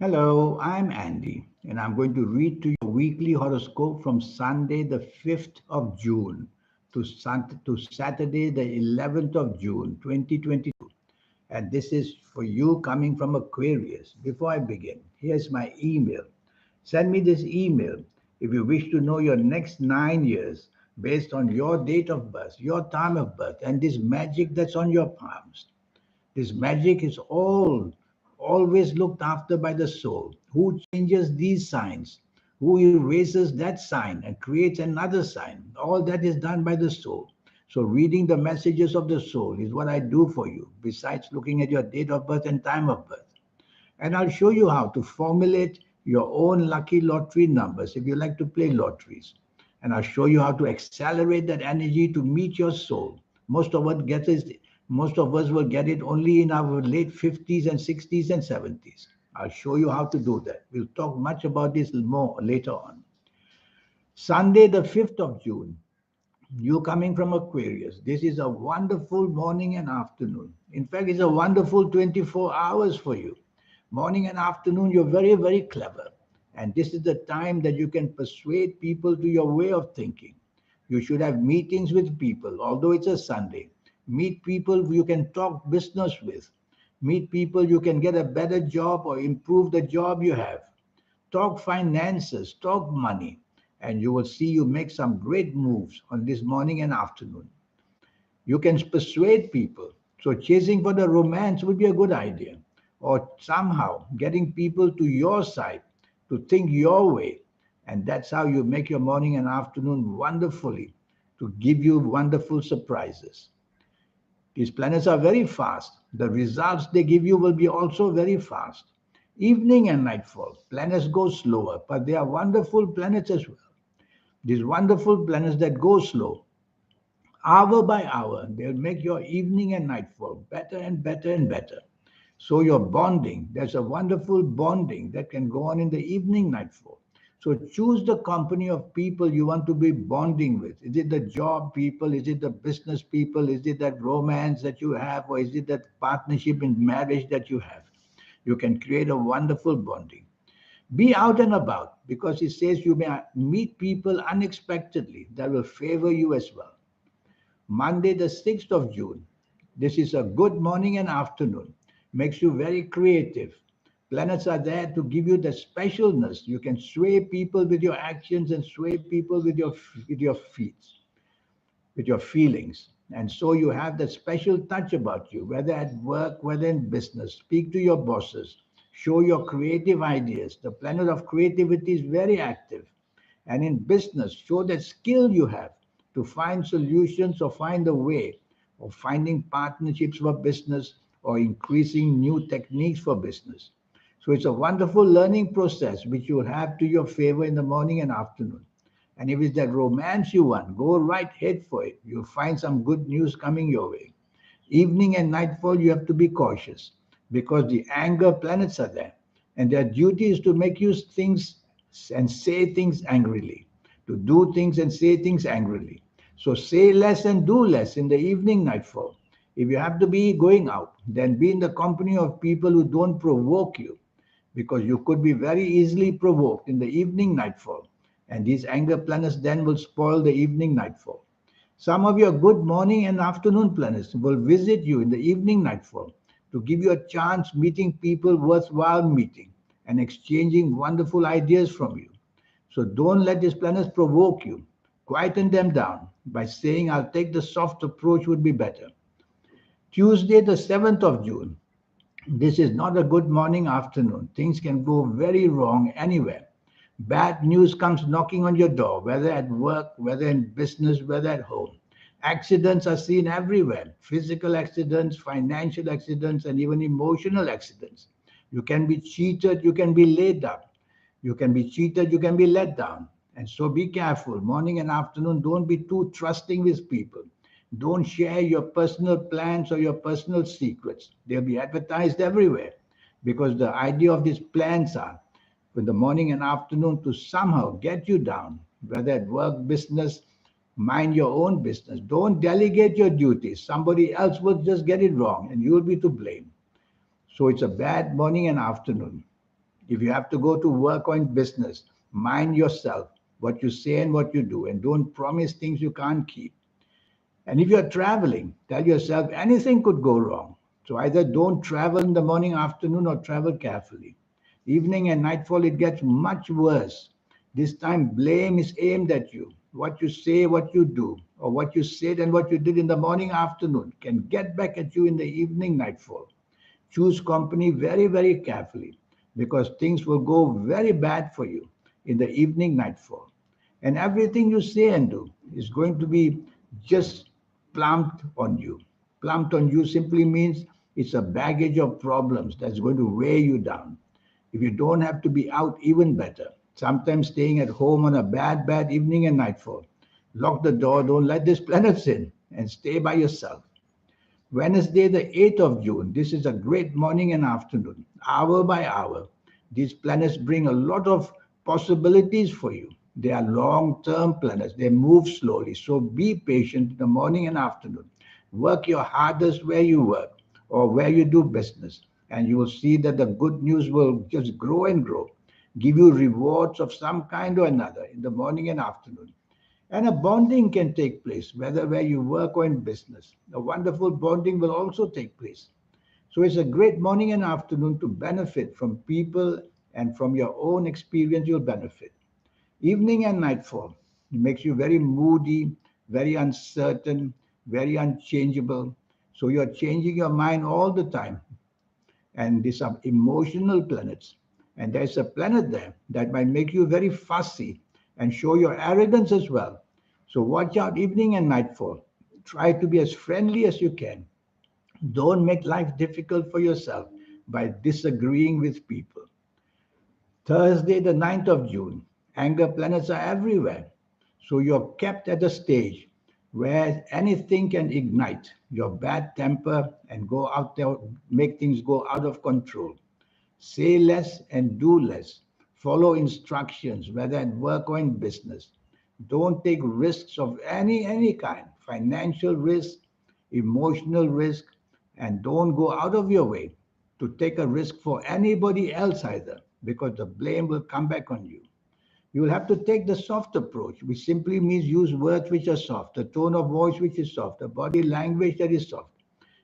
Hello, I'm Andy, and I'm going to read to you a weekly horoscope from Sunday, the 5th of June, to Saturday, the 11th of June, 2022. And this is for you coming from Aquarius. Before I begin, here's my email. Send me this email if you wish to know your next 9 years based on your date of birth, your time of birth, and this magic that's on your palms. This magic is always looked after by the soul, who changes these signs, who erases that sign and creates another sign. All that is done by the soul. So, reading the messages of the soul is what I do for you, besides looking at your date of birth and time of birth. And I'll show you how to formulate your own lucky lottery numbers if you like to play lotteries. And I'll show you how to accelerate that energy to meet your soul. Most of us get is Most of us will get it only in our late 50s and 60s and 70s. I'll show you how to do that. We'll talk much about this more later on. Sunday, the 5th of June. You coming from Aquarius. This is a wonderful morning and afternoon. In fact, it's a wonderful 24 hours for you. Morning and afternoon, you're very, very clever. And this is the time that you can persuade people to your way of thinking. You should have meetings with people, although it's a Sunday. Meet people you can talk business with. Meet people you can get a better job or improve the job you have. Talk finances, talk money, and you will see you make some great moves on this morning and afternoon. You can persuade people. So, chasing for the romance would be a good idea, or somehow getting people to your side to think your way. And that's how you make your morning and afternoon wonderfully to give you wonderful surprises. These planets are very fast. The results they give you will be also very fast. Evening and nightfall, planets go slower, but they are wonderful planets as well. These wonderful planets that go slow, hour by hour, they'll make your evening and nightfall better and better and better. So your bonding, there's a wonderful bonding that can go on in the evening nightfall. So choose the company of people you want to be bonding with. Is it the job people? Is it the business people? Is it that romance that you have? Or is it that partnership in marriage that you have? You can create a wonderful bonding. Be out and about because it says you may meet people unexpectedly that will favor you as well. Monday, the 6th of June. This is a good morning and afternoon. Makes you very creative. Planets are there to give you the specialness. You can sway people with your actions and sway people with your feet, with your feelings. And so you have that special touch about you, whether at work, whether in business. Speak to your bosses. Show your creative ideas. The planet of creativity is very active. And in business, show that skill you have to find solutions or find a way of finding partnerships for business or increasing new techniques for business. So it's a wonderful learning process which you will have to your favor in the morning and afternoon. And if it's that romance you want, go right head for it. You'll find some good news coming your way. Evening and nightfall, you have to be cautious because the anger planets are there. And their duty is to make you things and say things angrily, to do things and say things angrily. So say less and do less in the evening nightfall. If you have to be going out, then be in the company of people who don't provoke you because you could be very easily provoked in the evening nightfall. And these anger planets then will spoil the evening nightfall. Some of your good morning and afternoon planets will visit you in the evening nightfall to give you a chance meeting people worthwhile meeting and exchanging wonderful ideas from you. So don't let these planets provoke you. Quieten them down by saying, I'll take the soft approach would be better. Tuesday, the 7th of June. This is not a good morning afternoon. Things can go very wrong anywhere. Bad news comes knocking on your door, whether at work, whether in business, whether at home. Accidents are seen everywhere physical accidents, financial accidents, and even emotional accidents. You can be cheated, you can be laid up. You can be cheated, you can be let down. And so be careful. Morning and afternoon, don't be too trusting with people. Don't share your personal plans or your personal secrets. They'll be advertised everywhere because the idea of these plans are in the morning and afternoon to somehow get you down, whether at work, business, mind your own business. Don't delegate your duties. Somebody else will just get it wrong and you'll be to blame. So it's a bad morning and afternoon. If you have to go to work or in business, mind yourself, what you say and what you do, and don't promise things you can't keep. And if you're traveling, tell yourself anything could go wrong. So either don't travel in the morning, afternoon, or travel carefully. Evening and nightfall, it gets much worse. This time, blame is aimed at you. What you say, what you do, or what you said and what you did in the morning, afternoon can get back at you in the evening, nightfall. Choose company very, very carefully because things will go very bad for you in the evening, nightfall. And everything you say and do is going to be just plumped on you. Plumped on you simply means it's a baggage of problems that's going to weigh you down. If you don't have to be out, even better. Sometimes staying at home on a bad, bad evening and nightfall. Lock the door, don't let these planets in, and stay by yourself. Wednesday, the 8th of June. This is a great morning and afternoon, hour by hour. These planets bring a lot of possibilities for you. They are long term planets, they move slowly. So be patient in the morning and afternoon. Work your hardest where you work or where you do business, and you will see that the good news will just grow and grow. Give you rewards of some kind or another in the morning and afternoon. And a bonding can take place, whether where you work or in business. A wonderful bonding will also take place. So it's a great morning and afternoon to benefit from people and from your own experience, you'll benefit. Evening and nightfall, it makes you very moody, very uncertain, very unchangeable. So you're changing your mind all the time. And these are emotional planets. And there's a planet there that might make you very fussy and show your arrogance as well. So watch out evening and nightfall. Try to be as friendly as you can. Don't make life difficult for yourself by disagreeing with people. Thursday, the 9th of June. Anger planets are everywhere. So you're kept at a stage where anything can ignite your bad temper and go out there, make things go out of control. Say less and do less. Follow instructions, whether at work or in business. Don't take risks of any kind, financial risk, emotional risk, and don't go out of your way to take a risk for anybody else either, because the blame will come back on you. You will have to take the soft approach, which simply means use words which are soft, a tone of voice which is soft, a body language that is soft.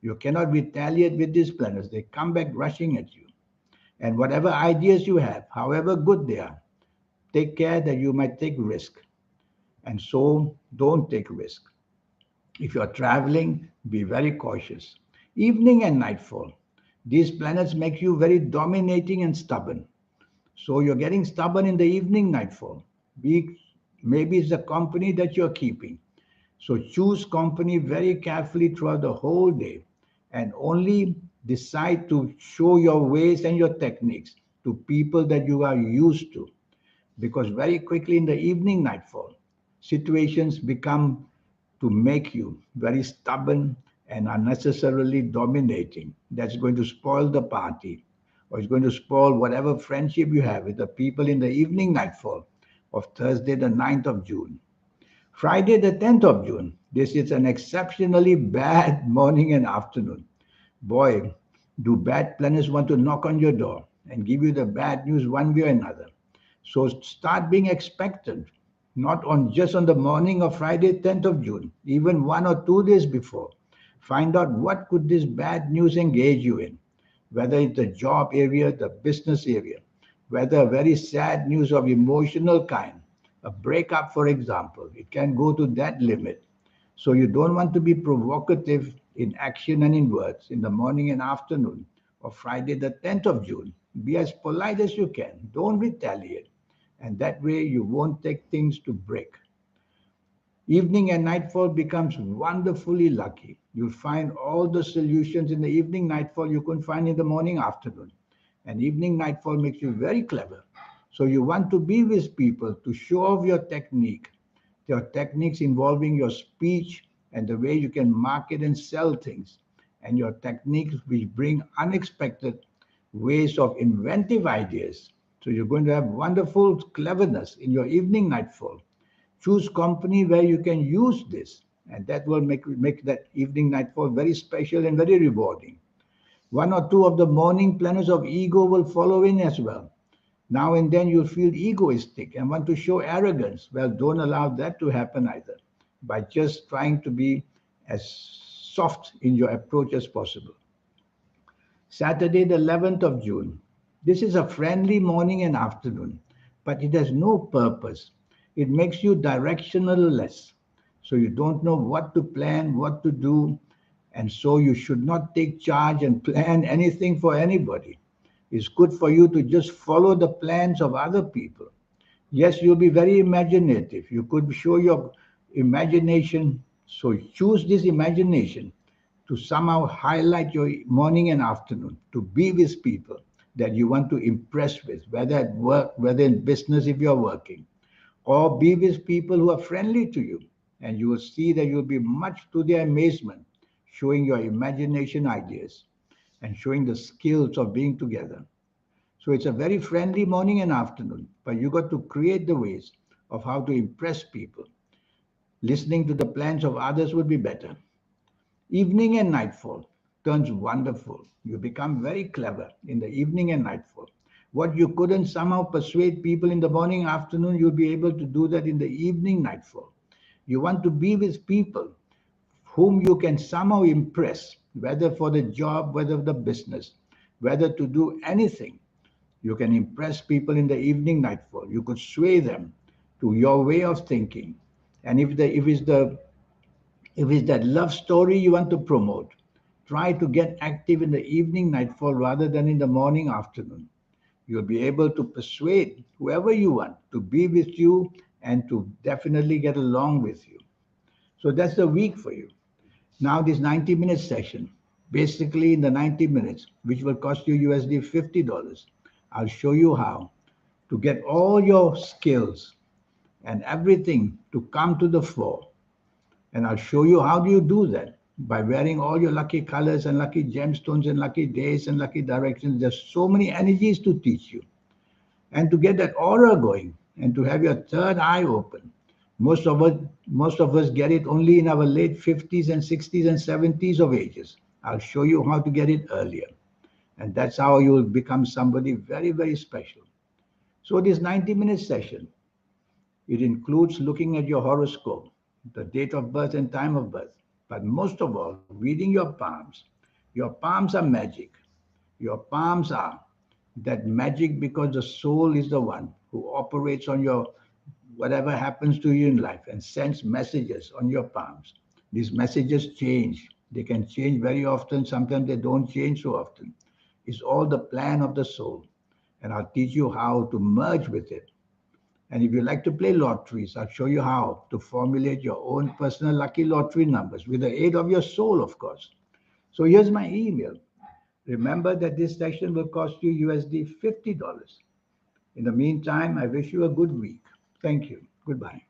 You cannot retaliate with these planets. They come back rushing at you. And whatever ideas you have, however good they are, take care that you might take risk. And so don't take risk. If you're traveling, be very cautious. Evening and nightfall. These planets make you very dominating and stubborn. So you're getting stubborn in the evening, nightfall. Maybe it's the company that you're keeping. So choose company very carefully throughout the whole day and only decide to show your ways and your techniques to people that you are used to. Because very quickly in the evening, nightfall, situations become to make you very stubborn and unnecessarily dominating. That's going to spoil the party, or it's going to spoil whatever friendship you have with the people in the evening, nightfall of Thursday, the 9th of June. Friday, the 10th of June. This is an exceptionally bad morning and afternoon. Boy, do bad planets want to knock on your door and give you the bad news one way or another. So start being expectant, not on just on the morning of Friday, 10th of June, even 1 or 2 days before. Find out what could this bad news engage you in, whether it's the job area, the business area, whether very sad news of emotional kind, a breakup, for example, it can go to that limit. So you don't want to be provocative in action and in words in the morning and afternoon of Friday, the 10th of June. Be as polite as you can. Don't retaliate. And that way you won't take things to break. Evening and nightfall becomes wonderfully lucky. You'll find all the solutions in the evening, nightfall you couldn't find in the morning, afternoon. And evening, nightfall makes you very clever. So you want to be with people to show off your techniques involving your speech and the way you can market and sell things, and your techniques which bring unexpected ways of inventive ideas. So you're going to have wonderful cleverness in your evening, nightfall. Choose company where you can use this, and that will make that evening, nightfall very special and very rewarding. 1 or 2 of the morning planets of ego will follow in as well. Now and then you'll feel egoistic and want to show arrogance. Well, don't allow that to happen either by just trying to be as soft in your approach as possible. Saturday, the 11th of June. This is a friendly morning and afternoon, but it has no purpose. It makes you directionless. So you don't know what to plan, what to do, and so you should not take charge and plan anything for anybody. It's good for you to just follow the plans of other people. Yes, you'll be very imaginative. You could show your imagination. So choose this imagination to somehow highlight your morning and afternoon, to be with people that you want to impress with, whether at work, whether in business if you're working, or be with people who are friendly to you. And you will see that you'll be much to their amazement, showing your imagination ideas and showing the skills of being together. So it's a very friendly morning and afternoon, but you got to create the ways of how to impress people. Listening to the plans of others would be better. Evening and nightfall turns wonderful. You become very clever in the evening and nightfall. What you couldn't somehow persuade people in the morning, afternoon, you'll be able to do that in the evening, nightfall. You want to be with people whom you can somehow impress, whether for the job, whether the business, whether to do anything. You can impress people in the evening, nightfall. You could sway them to your way of thinking. And if it's that love story you want to promote, try to get active in the evening, nightfall rather than in the morning, afternoon. You'll be able to persuade whoever you want to be with you and to definitely get along with you. So that's the week for you. Now, this 90-minute session, basically in the 90 minutes, which will cost you USD $50, I'll show you how to get all your skills and everything to come to the fore. And I'll show you how do you do that by wearing all your lucky colors and lucky gemstones and lucky days and lucky directions. There's so many energies to teach you. And to get that aura going and to have your third eye open. Most of us get it only in our late 50s and 60s and 70s of ages. I'll show you how to get it earlier. And that's how you will become somebody very, very special. So this 90-minute session, it includes looking at your horoscope, the date of birth and time of birth. But most of all, reading your palms. Your palms are magic. Your palms are that magic because the soul is the one who operates on your whatever happens to you in life and sends messages on your palms. These messages change. They can change very often. Sometimes they don't change so often. It's all the plan of the soul. And I'll teach you how to merge with it. And if you like to play lotteries, I'll show you how to formulate your own personal lucky lottery numbers with the aid of your soul, of course. So here's my email. Remember that this session will cost you USD $50. In the meantime, I wish you a good week. Thank you. Goodbye.